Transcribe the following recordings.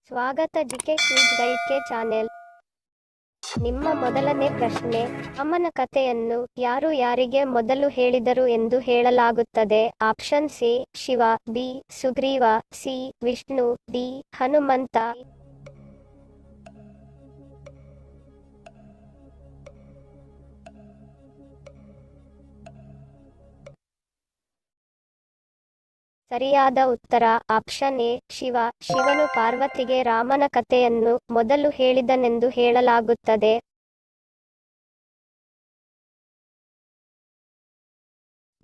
ಸ್ವಾಗತ GK quiz ಗೈಡ್ಗೆ channel. ನಿಮ್ಮ ಮೊದಲನೇ ಪ್ರಶ್ನೆ: ರಾಮನ ಕಥೆಯನ್ನು ಯಾರು ಯಾರಿಗೆ ಮೊದಲು ಹೇಳಿದರು ಎಂದು ಹೇಳಲಾಗುತ್ತದೆ? Option A Shiva, B Sugriva, C Vishnu, D Hanumantha. ಸರಿಯಾದ ಉತ್ತರ ಆಪ್ಷನ್ ಎ ಶಿವ. ಶಿವನು ಪಾರ್ವತಿಗೆ ರಾಮನ ಕಥೆಯನ್ನು ಮೊದಲು ಹೇಳಿದನೆಂದು ಹೇಳಲಾಗುತ್ತದೆ.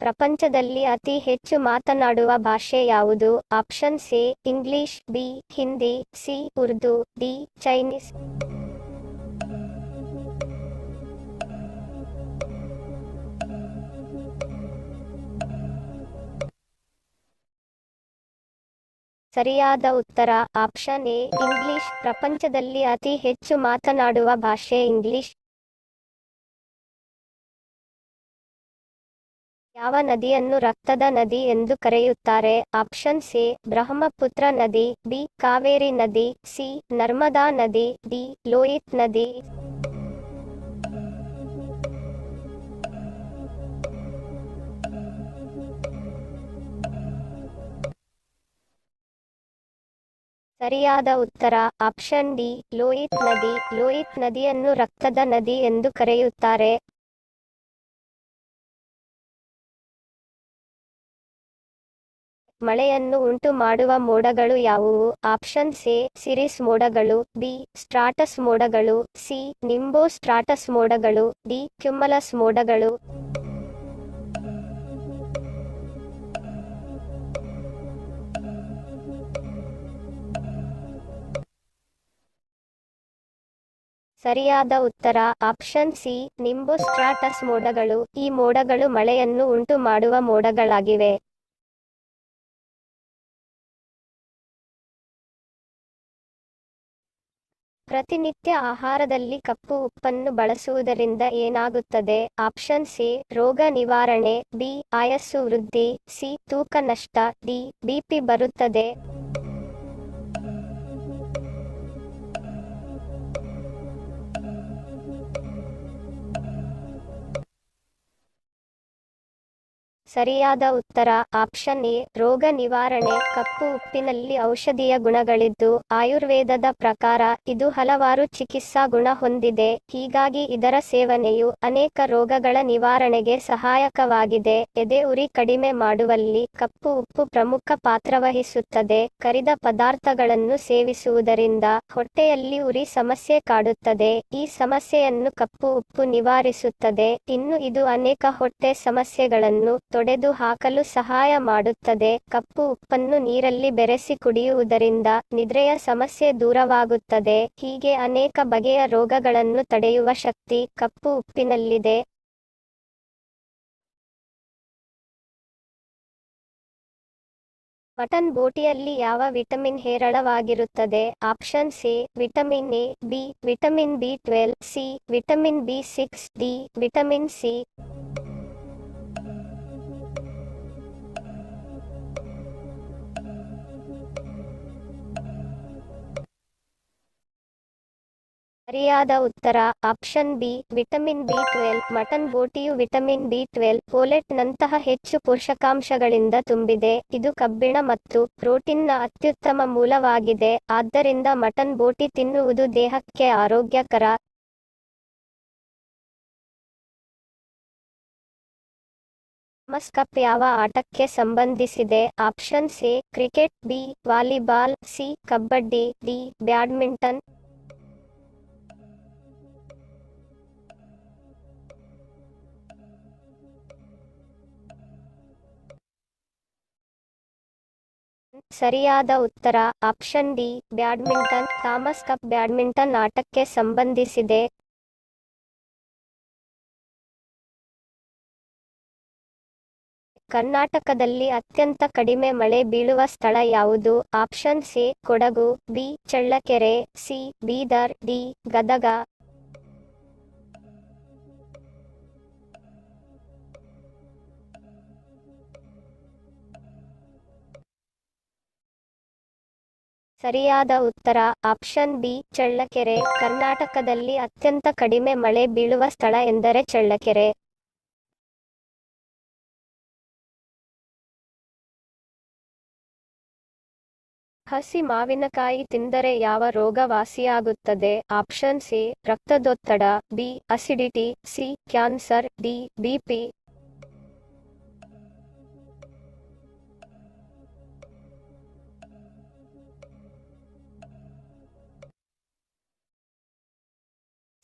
ಪ್ರಪಂಚದಲ್ಲಿ ಅತಿ ಹೆಚ್ಚು ಮಾತನಾಡುವ ಭಾಷೆ ಯಾವುದು? Option A English, B Hindi, C Urdu, D Chinese. ಸರಿಯಾದ ಉತ್ತರ ಆಪ್ಷನ್ ಎ ಇಂಗ್ಲಿಷ್. ಪ್ರಪಂಚದಲ್ಲಿ ಅತಿ ಹೆಚ್ಚು ಮಾತನಾಡುವ ಭಾಷೆ ಇಂಗ್ಲಿಷ್. ಯಾವ ನದಿಯನ್ನು ರಕ್ತದ ನದಿ ಎಂದು ಕರೆಯುತ್ತಾರೆ? ಆಪ್ಷನ್ ಎ ಬ್ರಹ್ಮಪುತ್ರ ನದಿ, ಬಿ ಕಾವೇರಿ ನದಿ, ಸಿ ನರ್ಮದಾ ನದಿ, ಡಿ ಲೋಹಿತ್ ನದಿ. ಸರಿಯಾದ ಉತ್ತರ ಆಪ್ಷನ್ ಡಿ ಲೋಹಿತ್ ನದಿ. ಲೋಹಿತ್ ನದಿಯನ್ನು ರಕ್ತದ ನದಿ ಎಂದು ಕರೆಯುತ್ತಾರೆ. ಮಳೆಯನ್ನು ಉಂಟು ಮಾಡುವ ಮೋಡಗಳು ಯಾವುವು? ಆಪ್ಷನ್ ಎ ಸಿರಿಸ್ ಮೋಡಗಳು, ಬಿ ಸ್ಟ್ರಾಟಸ್ ಮೋಡಗಳು, ಸಿ ನಿಂಬೋ ಸ್ಟ್ರಾಟಸ್ ಮೋಡಗಳು, ಡಿ ಕ್ಯುಮುಲಸ್ ಮೋಡಗಳು. ಸರಿಯಾದ ಉತ್ತರ ಆಪ್ಷನ್ ಸಿ ನಿಂಬೋ ಸ್ಟ್ರಾಟಸ್ ಮೋಡಗಳು. ಈ ಮೋಡಗಳು ಮಳೆಯನ್ನು ಉಂಟು ಮಾಡುವ ಮೋಡಗಳಾಗಿವೆ. ಪ್ರತಿನಿತ್ಯ ಆಹಾರದಲ್ಲಿ ಕಪ್ಪು ಉಪ್ಪನ್ನು ಬಳಸುವುದರಿಂದ ಏನಾಗುತ್ತದೆ? ಆಪ್ಷನ್ ಎ ರೋಗ ನಿವಾರಣೆ, ಬಿ ಆಯಸ್ಸು ವೃದ್ಧಿ, ಸಿ ತೂಕ ನಷ್ಟ, ಡಿ ಬಿಪಿ ಬರುತ್ತದೆ. ಸರಿಯಾದ ಉತ್ತರ ಆಪ್ಷನ್ ಎ ರೋಗ ನಿವಾರಣೆ. ಕಪ್ಪು ಉಪ್ಪಿನಲ್ಲಿ ಔಷಧೀಯ ಗುಣಗಳಿದ್ದು ಆಯುರ್ವೇದದ ಪ್ರಕಾರ ಇದು ಹಲವಾರು ಚಿಕಿತ್ಸಾ ಗುಣ ಹೊಂದಿದೆ. ಹೀಗಾಗಿ ಇದರ ಸೇವನೆಯು ಅನೇಕ ರೋಗಗಳ ನಿವಾರಣೆಗೆ ಸಹಾಯಕವಾಗಿದೆ. ಎದೆ ಉರಿ ಕಡಿಮೆ ಮಾಡುವಲ್ಲಿ ಕಪ್ಪು ಉಪ್ಪು ಪ್ರಮುಖ ಪಾತ್ರವಹಿಸುತ್ತದೆ. ಕರಿದ ಪದಾರ್ಥಗಳನ್ನು ಸೇವಿಸುವುದರಿಂದ ಹೊಟ್ಟೆಯಲ್ಲಿ ಉರಿ ಸಮಸ್ಯೆ ಕಾಡುತ್ತದೆ. ಈ ಸಮಸ್ಯೆಯನ್ನು ಕಪ್ಪು ಉಪ್ಪು ನಿವಾರಿಸುತ್ತದೆ. ಇನ್ನು ಇದು ಅನೇಕ ಹೊಟ್ಟೆ ಸಮಸ್ಯೆಗಳನ್ನು ತೊಡೆದು ಹಾಕಲು ಸಹಾಯ ಮಾಡುತ್ತದೆ. ಕಪ್ಪು ಉಪ್ಪನ್ನು ನೀರಲ್ಲಿ ಬೆರೆಸಿ ಕುಡಿಯುವುದರಿಂದ ನಿದ್ರೆಯ ಸಮಸ್ಯೆ ದೂರವಾಗುತ್ತದೆ. ಹೀಗೆ ಅನೇಕ ಬಗೆಯ ರೋಗಗಳನ್ನು ತಡೆಯುವ ಶಕ್ತಿ ಕಪ್ಪು ಉಪ್ಪಿನಲ್ಲಿದೆ. ಮಟನ್ ಬೋಟಿಯಲ್ಲಿ ಯಾವ vitamin ಹೇರಳವಾಗಿರುತ್ತದೆ? Option A vitamin A, B vitamin ಬಿ12, C vitamin ಬಿ6, D vitamin C. ಸರಿಯಾದ ಉತ್ತರ option B vitamin ಬಿ12. Mutton ಬೋಟಿಯು vitamin ಬಿ12, folate ನಂತಹ ಹೆಚ್ಚು ಪೋಷಕಾಂಶಗಳಿಂದ ತುಂಬಿದೆ. ಇದು ಕಬ್ಬಿಣ ಮತ್ತು ಪ್ರೋಟೀನ್ನ ಅತ್ಯುತ್ತಮ ಮೂಲವಾಗಿದೆ. ಆದ್ದರಿಂದ ಮಟನ್ ಬೋಟಿ ತಿನ್ನುವುದು ದೇಹಕ್ಕೆ ಆರೋಗ್ಯಕರ. ಥಾಮಸ್ ಕಪ್ ಯಾವ ಆಟಕ್ಕೆ ಸಂಬಂಧಿಸಿದೆ? Option A cricket, B volleyball, C kabaddi, D badminton. ಸರಿಯಾದ ಉತ್ತರ option D badminton. Thomas cup badminton ಆಟಕ್ಕೆ ಸಂಬಂಧಿಸಿದೆ. ಕರ್ನಾಟಕದಲ್ಲಿ ಅತ್ಯಂತ ಕಡಿಮೆ ಮಳೆ ಬೀಳುವ ಸ್ಥಳ ಯಾವುದು? Option A Kodagu, B Challakere, C Bidar, D Gadag. ಸರಿಯಾದ ಉತ್ತರ ಆಪ್ಷನ್ ಬಿ ಚಳ್ಳಕೆರೆ. ಕರ್ನಾಟಕದಲ್ಲಿ ಅತ್ಯಂತ ಕಡಿಮೆ ಮಳೆ ಬೀಳುವ ಸ್ಥಳ ಎಂದರೆ ಚಳ್ಳಕೆರೆ. ಹಸಿ ಮಾವಿನಕಾಯಿ ತಿಂದರೆ ಯಾವ ರೋಗ ವಾಸಿಯಾಗುತ್ತದೆ? ಆಪ್ಷನ್ ಸಿ ರಕ್ತದೊತ್ತಡ, B acidity, C cancer, D BP.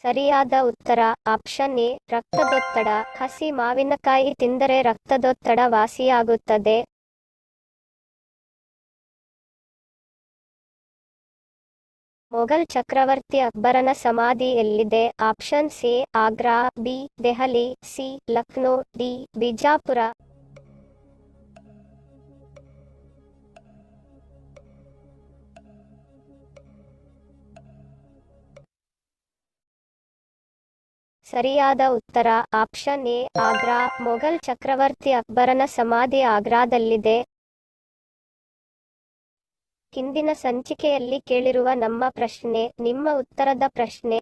ಸರಿಯಾದ ಉತ್ತರ ಆಪ್ಷನ್ ಎ ರಕ್ತದೊತ್ತಡ. ಹಸಿ ಮಾವಿನಕಾಯಿ ತಿಂದರೆ ರಕ್ತದೊತ್ತಡ ವಾಸಿಯಾಗುತ್ತದೆ. ಮೊಘಲ್ ಚಕ್ರವರ್ತಿ ಅಕ್ಬರನ ಸಮಾಧಿ ಎಲ್ಲಿದೆ? Option C Agra, B Delhi, C Lucknow, D Bijapur. ಸರಿಯಾದ ಉತ್ತರ ಆಪ್ಷನ್ ಎ ಆಗ್ರಾ. ಮೊಘಲ್ ಚಕ್ರವರ್ತಿ ಅಕ್ಬರನ ಸಮಾಧಿ ಆಗ್ರಾದಲ್ಲಿದೆ. ಹಿಂದಿನ ಸಂಚಿಕೆಯಲ್ಲಿ ಕೇಳಿರುವ ನಮ್ಮ ಪ್ರಶ್ನೆ, ನಿಮ್ಮ ಉತ್ತರದ ಪ್ರಶ್ನೆ.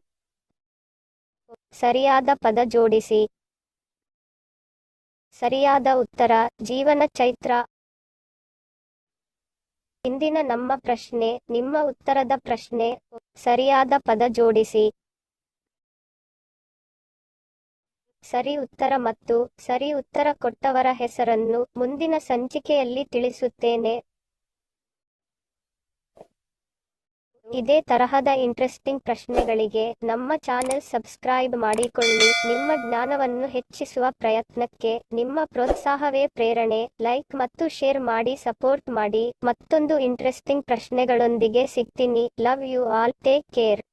ಸರಿಯಾದ ಪದ ಜೋಡಿಸಿ. ಸರಿಯಾದ ಉತ್ತರ ಜೀವನ ಚೈತ್ರ. ಹಿಂದಿನ ನಮ್ಮ ಪ್ರಶ್ನೆ, ನಿಮ್ಮ ಉತ್ತರದ ಪ್ರಶ್ನೆ. ಸರಿಯಾದ ಪದ ಜೋಡಿಸಿ. ಸರಿ ಉತ್ತರ ಮತ್ತು ಸರಿ ಉತ್ತರ ಕೊಟ್ಟವರ ಹೆಸರನ್ನು ಮುಂದಿನ ಸಂಚಿಕೆಯಲ್ಲಿ ತಿಳಿಸುತ್ತೇನೆ. ಇದೇ ತರಹದ ಇಂಟ್ರೆಸ್ಟಿಂಗ್ ಪ್ರಶ್ನೆಗಳಿಗೆ ನಮ್ಮ ಚಾನೆಲ್ ಸಬ್ಸ್ಕ್ರೈಬ್ ಮಾಡಿಕೊಳ್ಳಿ. ನಿಮ್ಮ ಜ್ಞಾನವನ್ನು ಹೆಚ್ಚಿಸುವ ಪ್ರಯತ್ನಕ್ಕೆ ನಿಮ್ಮ ಪ್ರೋತ್ಸಾಹವೇ ಪ್ರೇರಣೆ. ಲೈಕ್ ಮತ್ತು ಶೇರ್ ಮಾಡಿ ಸಪೋರ್ಟ್ ಮಾಡಿ. ಮತ್ತೊಂದು ಇಂಟ್ರೆಸ್ಟಿಂಗ್ ಪ್ರಶ್ನೆಗಳೊಂದಿಗೆ ಸಿಗ್ತೀನಿ. Love you all. Take care.